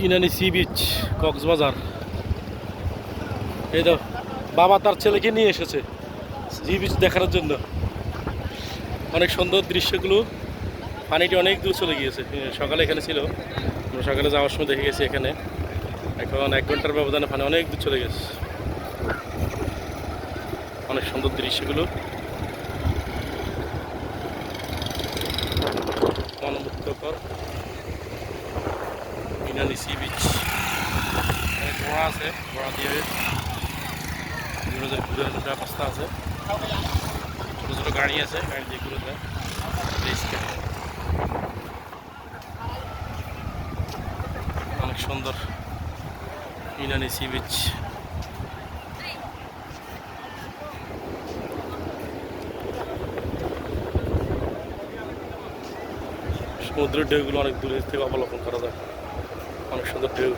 Inani sea beach, Cox's Bazar. এই তো বাবা তার ছেলেকে নিয়ে এসেছে সি বিচ দেখার জন্য। অনেক সুন্দর দৃশ্যগুলো, পানিটি অনেক দূর চলে গিয়েছে। সকালে এখানে ছিল, আমরা সকালে যাওয়ার সময় দেখে গেছি এখানে। এখন 1 ঘন্টার ব্যবধানে পানি অনেক দূর চলে গেছে। অনেক সুন্দর দৃশ্যগুলো, মনোমুগ্ধকর। ইনানি সি বিচ, ঘোড়া আছে, ঘোড়া দিয়ে ঘুরে ব্যবস্থা আছে। ছোটো ছোটো গাড়ি আছে, গাড়ি দিয়ে ঘুরে যায়। অনেক সুন্দর ইনানি সি বিচ। সমুদ্রের ঢেউগুলো অনেক দূরে থেকে অবলোকন করা যায়। অনেক সুন্দর ঢেউ।